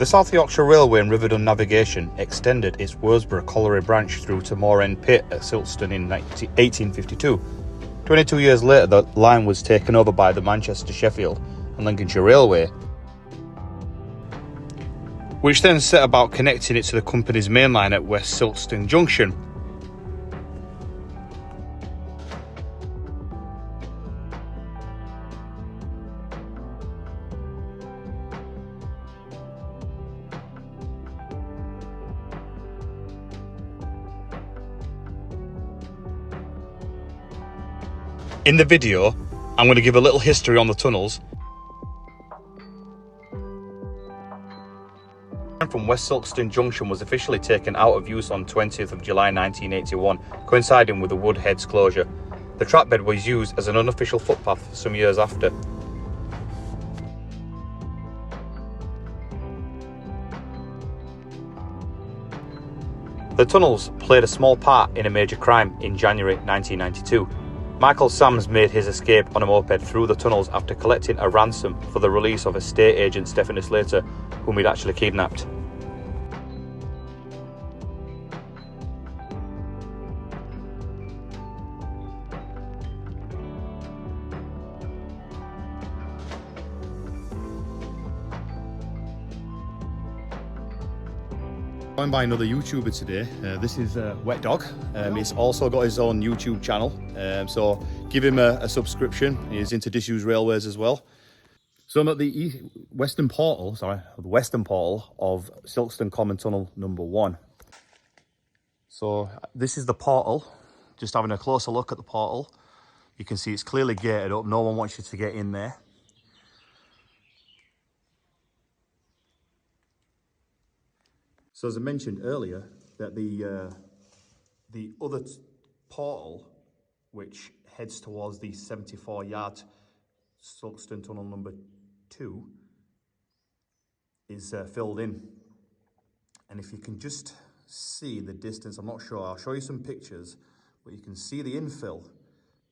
The South Yorkshire Railway and Riverdun Navigation extended its Worsbrough colliery branch through to Moor End Pit at Silkstone in 1852. 22 years later, the line was taken over by the Manchester, Sheffield and Lincolnshire Railway, which then set about connecting it to the company's main line at West Silkstone Junction. In the video, I'm going to give a little history on the tunnels. From West Silkstone Junction was officially taken out of use on 20th of July 1981, coinciding with the Woodhead's closure. The trackbed was used as an unofficial footpath some years after. The tunnels played a small part in a major crime in January 1992. Michael Sams made his escape on a moped through the tunnels after collecting a ransom for the release of estate agent Stephanie Slater, whom he'd actually kidnapped. Joined by another YouTuber today. This is Wet Dog. He's also got his own YouTube channel, so give him a subscription. He's into disused railways as well. So I'm at the western portal of Silkstone Common Tunnel number 1. So this is the portal. Just having a closer look at the portal. You can see it's clearly gated up. No one wants you to get in there. So as I mentioned earlier, that the other portal, which heads towards the 74-yard Silkstone Tunnel number 2, is filled in. And if you can just see the distance, I'm not sure, I'll show you some pictures, but you can see the infill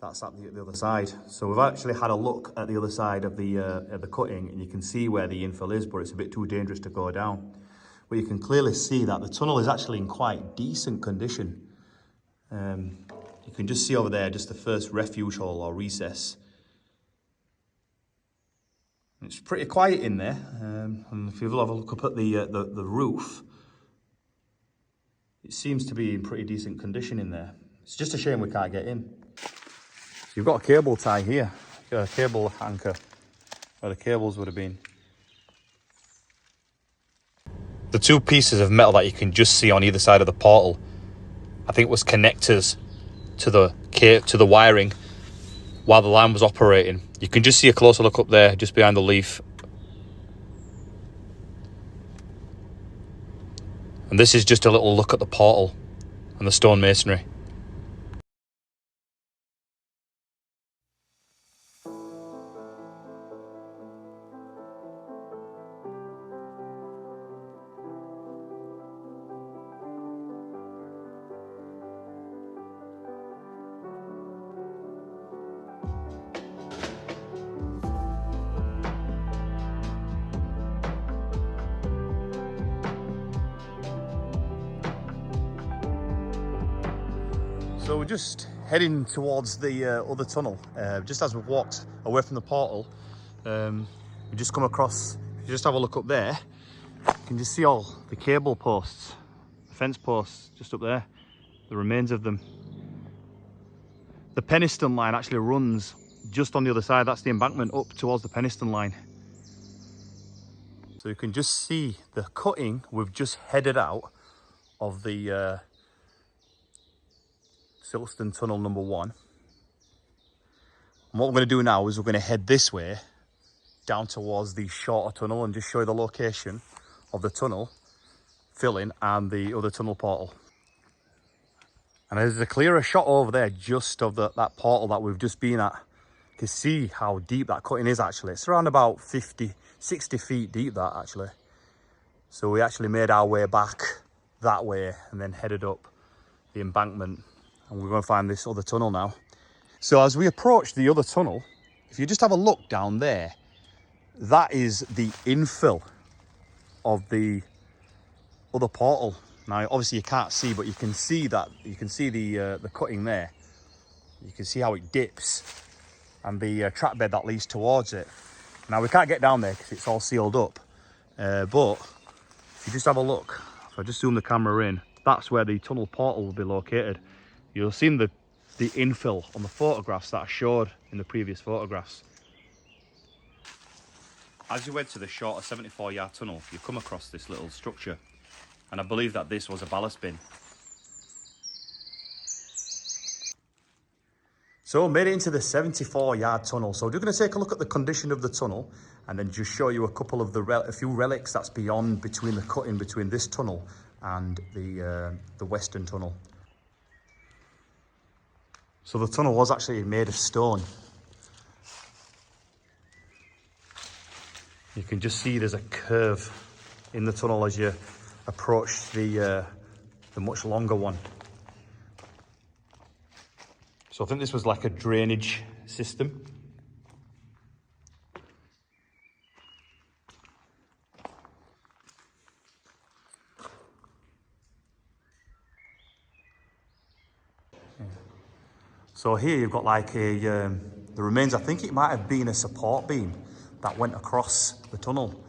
that's at the other side. So we've actually had a look at the other side of the cutting, and you can see where the infill is, but it's a bit too dangerous to go down. But you can clearly see that the tunnel is actually in quite decent condition. You can just see over there just the first refuge hole or recess. It's pretty quiet in there, and if you'll have a look up at the roof, it seems to be in pretty decent condition in there. It's just a shame we can't get in. So you've got a cable tie here, you've got a cable anchor where the cables would have been. The two pieces of metal that you can just see on either side of the portal, I think was connectors to the wiring while the line was operating. You can just see a closer look up there, just behind the leaf. And this is just a little look at the portal and the stone masonry. So we're just heading towards the other tunnel. Just as we've walked away from the portal, we just come across, if you just have a look up there, you can just see all the cable posts, the fence posts just up there, the remains of them. The Penistone line actually runs just on the other side. That's the embankment up towards the Penistone line. So you can just see the cutting we've just headed out of the Silkstone Tunnel number 1. And what we're going to do now is we're going to head this way down towards the shorter tunnel and just show you the location of the tunnel filling and the other tunnel portal. And there's a clearer shot over there just of that portal that we've just been at. You can see how deep that cutting is actually. It's around about 50, 60 feet deep that actually. So we actually made our way back that way and then headed up the embankment. And we're going to find this other tunnel now. So as we approach the other tunnel, if you just have a look down there, that is the infill of the other portal. Now, obviously you can't see, but you can see that, you can see the cutting there. You can see how it dips and the track bed that leads towards it. Now, we can't get down there because it's all sealed up. But if you just have a look, if I just zoom the camera in, that's where the tunnel portal will be located. You'll see the infill on the photographs that I showed in the previous photographs. As you went to the shorter 74-yard tunnel, you come across this little structure, and I believe that this was a ballast bin. So made it into the 74-yard tunnel. So we're going to take a look at the condition of the tunnel and then just show you a couple of a few relics that's beyond between the cutting between this tunnel and the western tunnel. So the tunnel was actually made of stone. You can just see there's a curve in the tunnel as you approach the much longer one. So I think this was like a drainage system. So here you've got like the remains, I think it might have been a support beam that went across the tunnel.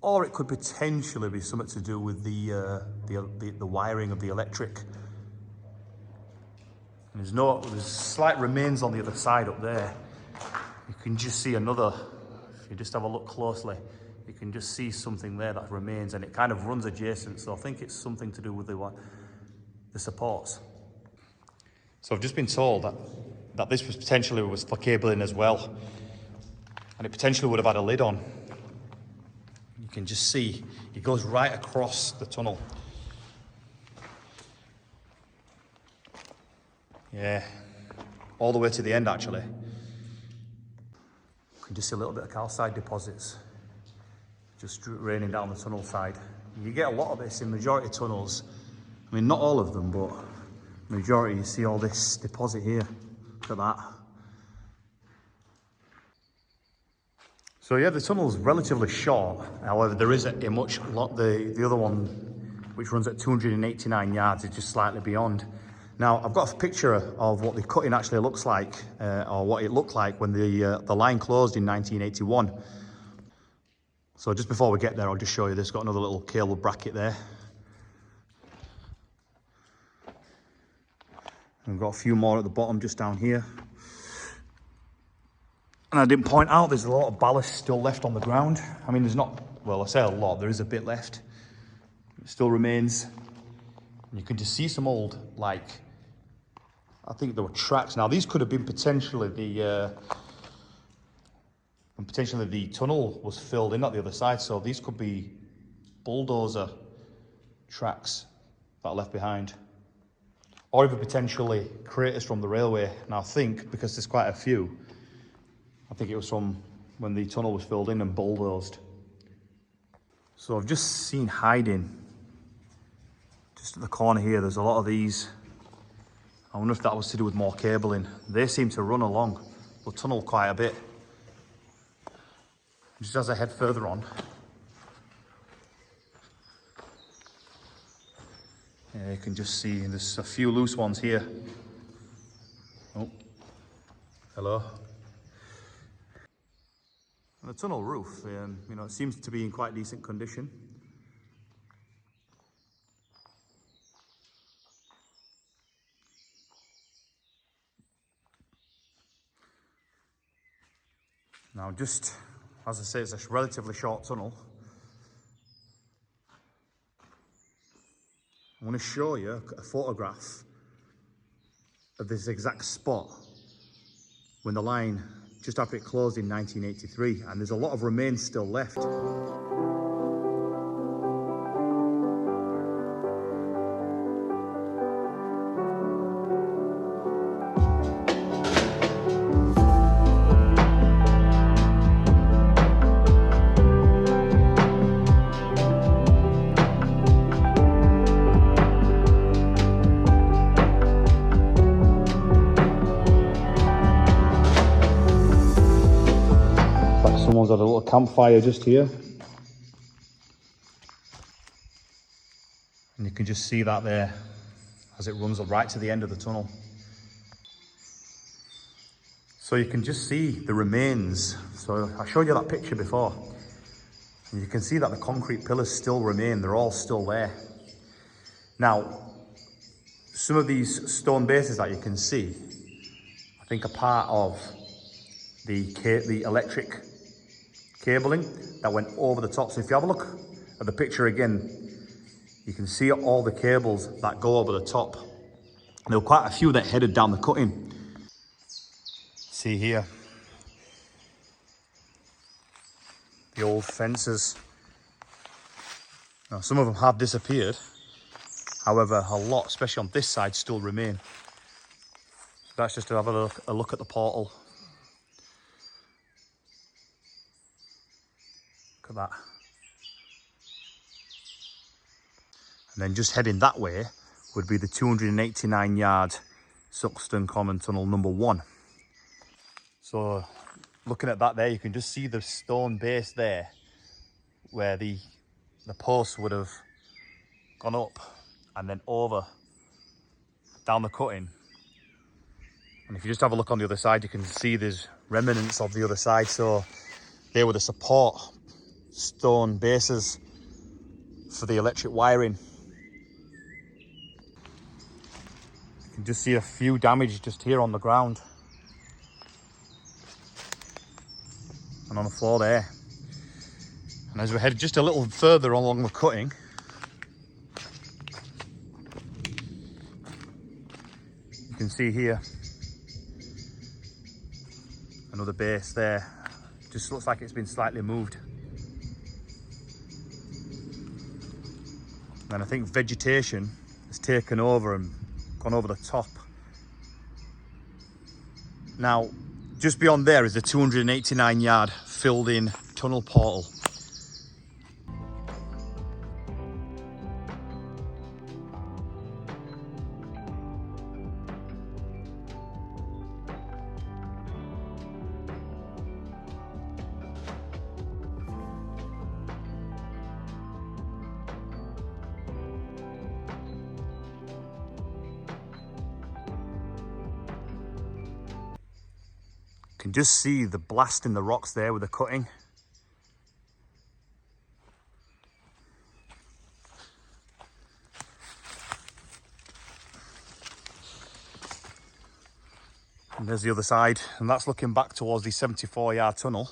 Or it could potentially be something to do with the wiring of the electric. And there's slight remains on the other side up there. You can just see another, if you just have a look closely, you can just see something there that remains, and it kind of runs adjacent. So I think it's something to do with the supports. So I've just been told that this was potentially for cabling as well. And it potentially would have had a lid on. You can just see it goes right across the tunnel. Yeah, all the way to the end actually. You can just see a little bit of calcite deposits just raining down the tunnel side. You get a lot of this in majority of tunnels. I mean, not all of them, but majority, you see all this deposit here. Look at that. So yeah, the tunnel's relatively short. However, there is a much lot. The other one, which runs at 289 yards, is just slightly beyond. Now, I've got a picture of what the cutting actually looks like, or what it looked like when the line closed in 1981. So just before we get there, I'll just show you this. Got another little cable bracket there. And we've got a few more at the bottom, just down here. And I didn't point out, there's a lot of ballast still left on the ground. I mean, there's not, well, I say a lot, there is a bit left. It still remains. And you can just see some old, like, I think there were tracks. Now, these could have been potentially the tunnel was filled in at the other side. So these could be bulldozer tracks that are left behind. Or even potentially craters from the railway. Now, I think, because there's quite a few, I think it was from when the tunnel was filled in and bulldozed. So I've just seen hiding just at the corner here. There's a lot of these. I wonder if that was to do with more cabling. They seem to run along the tunnel quite a bit. Just as I head further on. Yeah, you can just see there's a few loose ones here. Oh, hello. And the tunnel roof, you know, it seems to be in quite decent condition. Now, just as I say, it's a relatively short tunnel. I want to show you a photograph of this exact spot when the line, just after it closed in 1983, and there's a lot of remains still left. Someone's had a little campfire just here. can just see that there as it runs right to the end of the tunnel. So you can just see the remains. So I showed you that picture before. And you can see that the concrete pillars still remain. They're all still there. Now, some of these stone bases that you can see, I think are part of the electric cabling that went over the top. So if you have a look at the picture again, you can see all the cables that go over the top. And there were quite a few that headed down the cutting. See here, the old fences. Now, some of them have disappeared. However, a lot, especially on this side, still remain. So that's just to have a look at the portal. Look at that. And then just heading that way would be the 289 yard Silkstone Common Tunnel number 1. So looking at that there, you can just see the stone base there where the posts would have gone up and then over down the cutting. And if you just have a look on the other side, you can see there's remnants of the other side. So they were the support stone bases for the electric wiring. You can just see a few damage just here on the ground and on the floor there. And as we head just a little further along the cutting, you can see here another base there. Just looks like it's been slightly moved. And I think vegetation has taken over and gone over the top. Now, just beyond there is the 289 yard filled in tunnel portal. You can just see the blast in the rocks there with the cutting. And there's the other side, and that's looking back towards the 74 yard tunnel.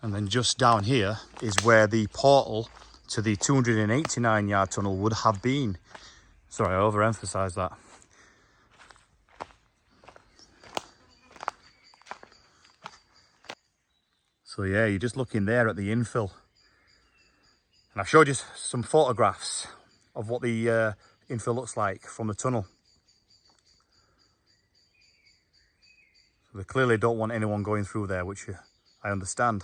And then just down here is where the portal to the 289 yard tunnel would have been. Sorry, I overemphasised that. So yeah, you're just looking there at the infill. And I've showed you some photographs of what the infill looks like from the tunnel. So they clearly don't want anyone going through there, which I understand.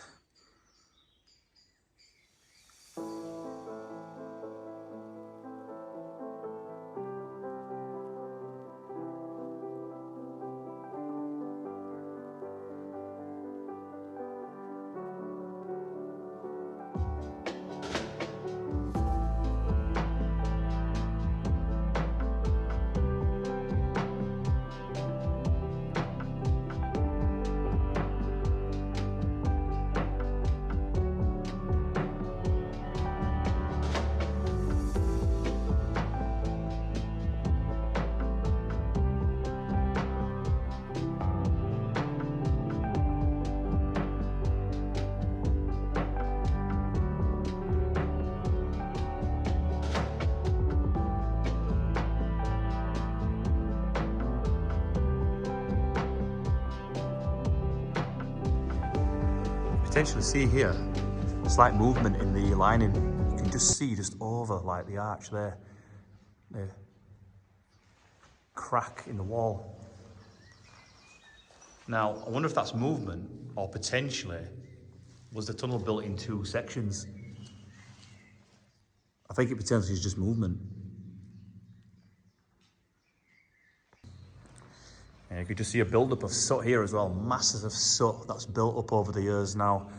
Potentially see here slight movement in the lining. You can just see just over like the arch there, the crack in the wall. Now I wonder if that's movement or potentially was the tunnel built in 2 sections. I think it potentially is just movement. And you could just see a build-up of soot here as well, masses of soot that's built up over the years now.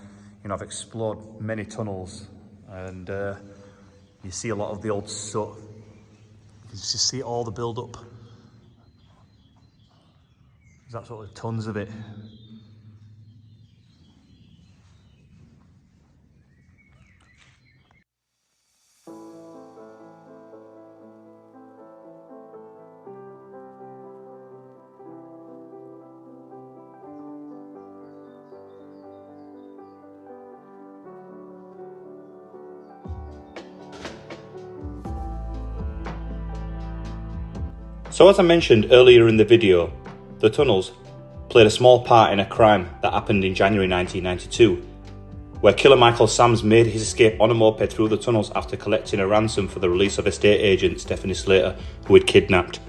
You know, I've explored many tunnels and you see a lot of the old soot. You can just see all the build up. There's absolutely tons of it. So as I mentioned earlier in the video, the tunnels played a small part in a crime that happened in January 1992, where killer Michael Sams made his escape on a moped through the tunnels after collecting a ransom for the release of estate agent Stephanie Slater, who had kidnapped